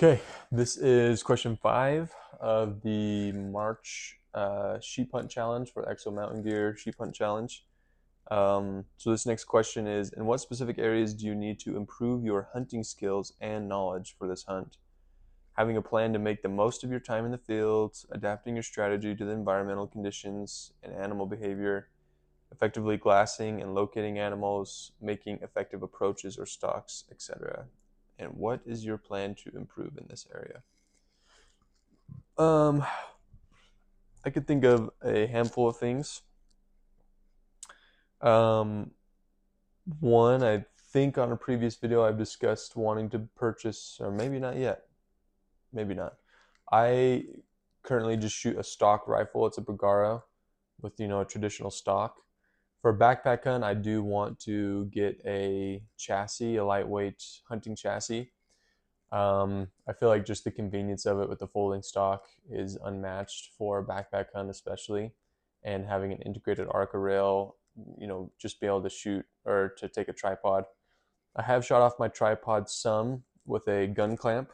Okay, this is question 5 of the March sheep hunt challenge for the EXO Mountain Gear sheep hunt challenge. So this next question is, in what specific areas do you need to improve your hunting skills and knowledge for this hunt? Having a plan to make the most of your time in the field, adapting your strategy to the environmental conditions and animal behavior, effectively glassing and locating animals, making effective approaches or stalks, etc. And what is your plan to improve in this area? Um, I could think of a handful of things. Um, One, I think on a previous video I've discussed wanting to purchase, or maybe not yet, maybe not. I currently just shoot a stock rifle. It's a Bergara with a traditional stock. For a backpack hunt, I do want to get a chassis, a lightweight hunting chassis. I feel like just the convenience of it with the folding stock is unmatched for a backpack hunt, especially, and having an integrated Arca rail, just be able to shoot or to take a tripod. I have shot off my tripod some with a gun clamp.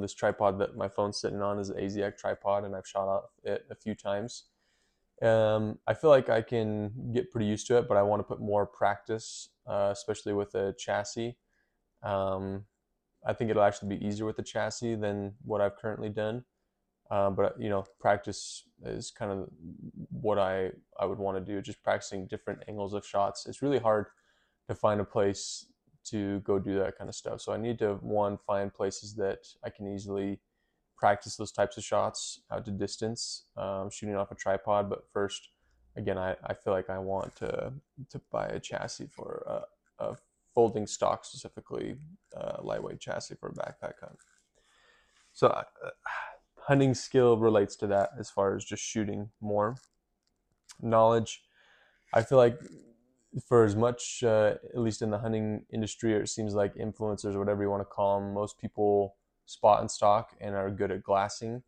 This tripod that my phone's sitting on is an AZAC tripod, and I've shot off it a few times. I feel like I can get pretty used to it, but I want to put more practice, especially with a chassis. Um, I think it'll actually be easier with the chassis than what I've currently done. But practice is kind of what I would want to do. Just practicing different angles of shots. It's really hard to find a place to go do that kind of stuff. So I need to find places that I can easily practice those types of shots out to distance, shooting off a tripod. But first, again, I feel like I want to buy a chassis for a folding stock, specifically lightweight chassis for a backpack hunt. So hunting skill relates to that as far as just shooting more. Knowledge, I feel like for as much, at least in the hunting industry, or it seems like influencers or whatever you want to call them, most people spot and stalk and are good at glassing.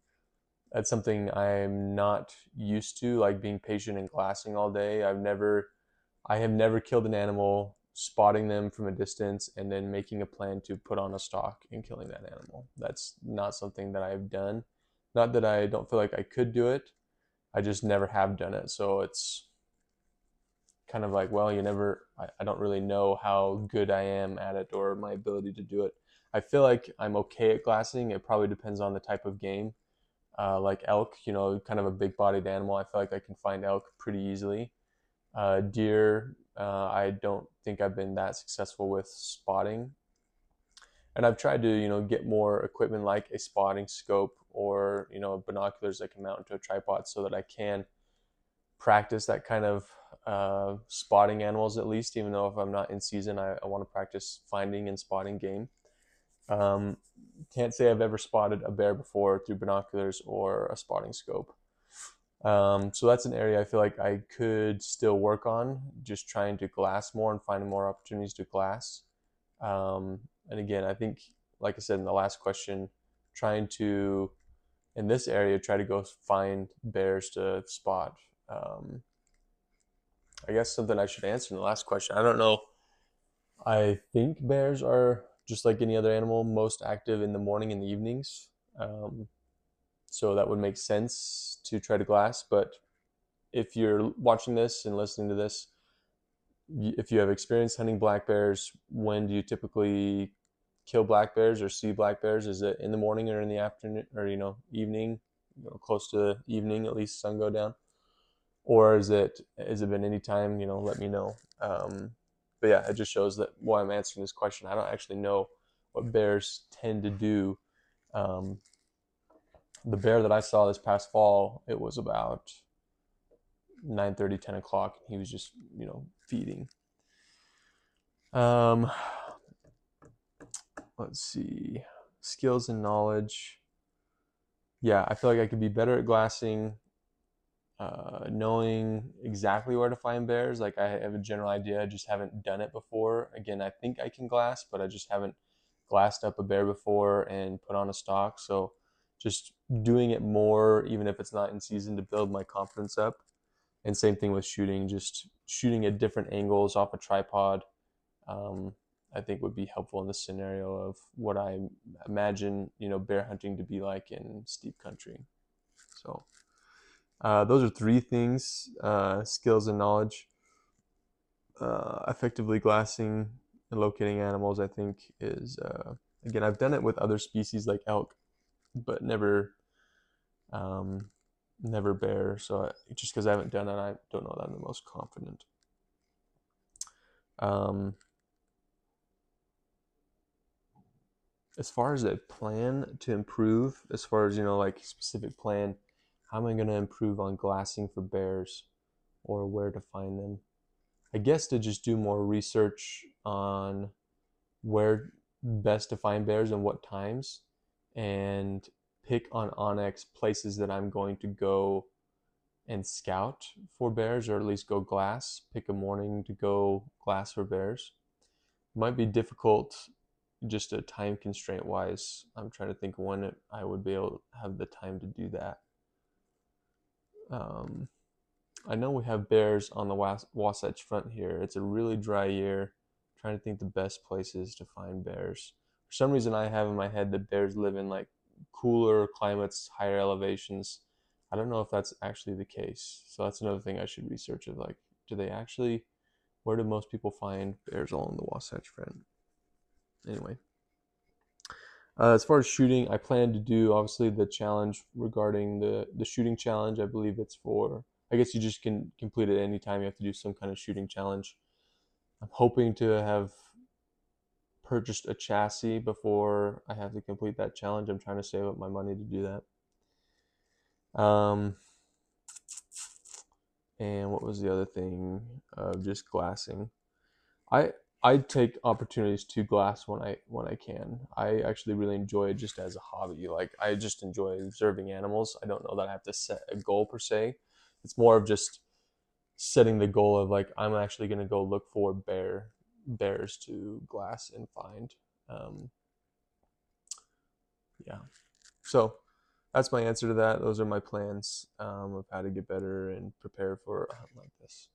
That's something I'm not used to, like being patient and glassing all day. I have never killed an animal, spotting them from a distance, and then making a plan to put on a stalk and killing that animal. That's not something that I've done. Not that I don't feel like I could do it. I just never have done it. So it's kind of like, well, I don't really know how good I am at it or my ability to do it. I feel like I'm okay at glassing. It probably depends on the type of game. Like elk, kind of a big bodied animal. I feel like I can find elk pretty easily. Deer, I don't think I've been that successful with spotting. And I've tried to, get more equipment like a spotting scope or, binoculars that can mount into a tripod so that I can practice that kind of spotting animals at least, even though if I'm not in season, I want to practice finding and spotting game. Um, can't say I've ever spotted a bear before through binoculars or a spotting scope. So that's an area I feel like I could still work on, just trying to glass more and finding more opportunities to glass. And again, I think, like I said in the last question, trying to, in this area, try to go find bears to spot. I guess something I should answer in the last question. I don't know. I think bears are just like any other animal, most active in the morning and the evenings. Um, so that would make sense to try to glass. But if you're watching this and listening to this, if you have experience hunting black bears, when do you typically kill black bears or see black bears? Is it in the morning or in the afternoon or evening, close to evening, at least sun go down? Or has it been any time? Let me know. But yeah, it just shows that why I'm answering this question. I don't actually know what bears tend to do. Um, the bear that I saw this past fall, it was about 9:30, 10 o'clock. He was just feeding. Um, let's see, skills and knowledge. Yeah, I feel like I could be better at glassing. Knowing exactly where to find bears. Like I have a general idea, I just haven't done it before. Again, I think I can glass, but I just haven't glassed up a bear before and put on a stock. So just doing it more, even if it's not in season, to build my confidence up. And same thing with shooting, just shooting at different angles off a tripod. Um, I think would be helpful in this scenario of what I imagine, bear hunting to be like in steep country. So those are three things: skills and knowledge. Effectively glassing and locating animals, I think, is again, I've done it with other species like elk, but um, never bear. So just because I haven't done it, I don't know that I'm the most confident. Um, as far as a plan to improve, as far as like specific plan, how am I going to improve on glassing for bears, or where to find them? I guess to just do more research on where best to find bears and what times, and pick on Onyx places that I'm going to go and scout for bears, or at least go glass. Pick a morning to go glass for bears. It might be difficult just a time constraint wise. I'm trying to think when I would be able to have the time to do that. Um, I know we have bears on the Wasatch Front here. It's a really dry year. I'm trying to think the best places to find bears. For some reason, I have in my head that bears live in like cooler climates, higher elevations. I don't know if that's actually the case. So that's another thing I should research. Of like, do they actually? Where do most people find bears along the Wasatch Front? Anyway, as far as shooting, I plan to do obviously the challenge regarding the shooting challenge. I believe it's for, I guess you just can complete it anytime you have to do some kind of shooting challenge. I'm hoping to have purchased a chassis before I have to complete that challenge. I'm trying to save up my money to do that. And what was the other thing? Just glassing. I I take opportunities to glass when I can. I actually really enjoy it just as a hobby. Like I just enjoy observing animals. I don't know that I have to set a goal per se. It's more of just setting the goal of like I'm actually going to go look for bears to glass and find. Um, yeah. So that's my answer to that. Those are my plans of how to get better and prepare for a hunt like this.